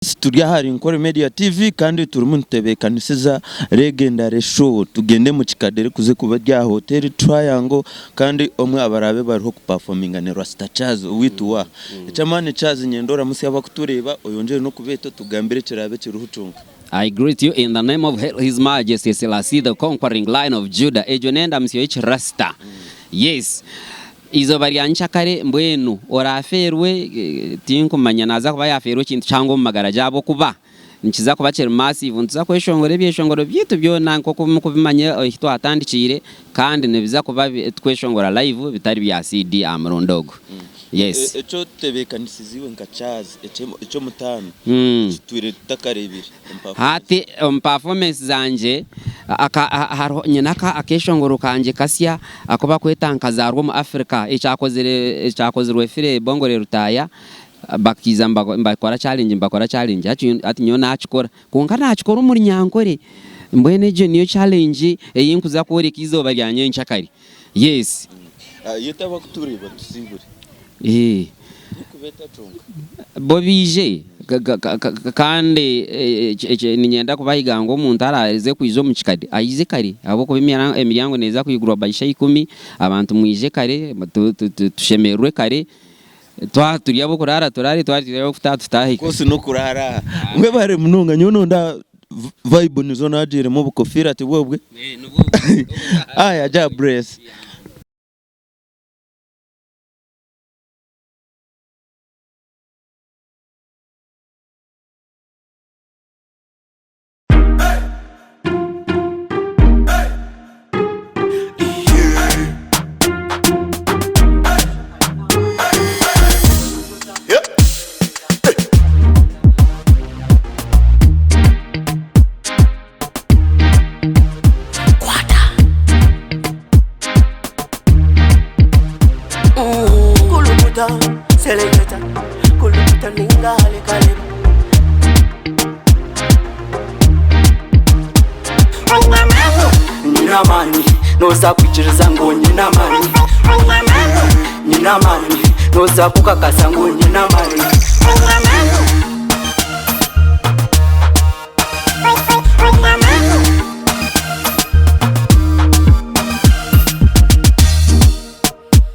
Turi hari NKORE MEDIA TV kandi turimo ntebekanisiza legendary show Tugende Mukikade kuze kuba rya hotel Triangle kandi omwe abarabe bariho performinga ne Rasta Charz witwa echamane Charz nyendora musi abakutureba oyongere no kubeto tugambire kirabe kiruhucunga. I greet you in the name of His Majesty Selassie, the conquering Lion of Judah. Ejonenda msio Rasta. Yes. Izo bariancha kare mbwenu oraferwe tinkumanya naza kuba yaferwe kintu cyangwa mu magara jabo kuba nkiza kubacera massive ntuza kweshongore byeshongoro byitu byo nanko kubimanye hito atandikire kandi nebiza kuba tweshongora live bitari bya CD amrondogo. Yes. Echo tebekanisiziwe nka Charz echo mutano twire takarebire hati performance zanje haro nyenaka akeshongoro kanje kasya akoba kwetankaza mu Africa icyakozerwe fire bongore rutaya bakiza mbakora challenge ati nyo nachikora kunga nachikora muri Nyankore mbwene je niyo challenge eyinkuza koreka izoba ryanye nchakari. Yes. Yetaba kutureba tusibure kubeta tunga bobije kandi ninyenda kubahiga ngo umuntu arareze kwizo Mukikade ayize kare abo ko emiryango neza kuyigura bayisha 10 abantu mwije kare tushemerwe kare turi abo kurara turari twari kutahe kose no kurara mwe bare mununga nyono nda vibe nizo najire mu bukofira ati bwobwe aya ja brace Selecta, kuluta ningale kale. Nina mani, noza kuchiriza ngo nina mani. Nina mani, noza kukakasa ngo nina mani.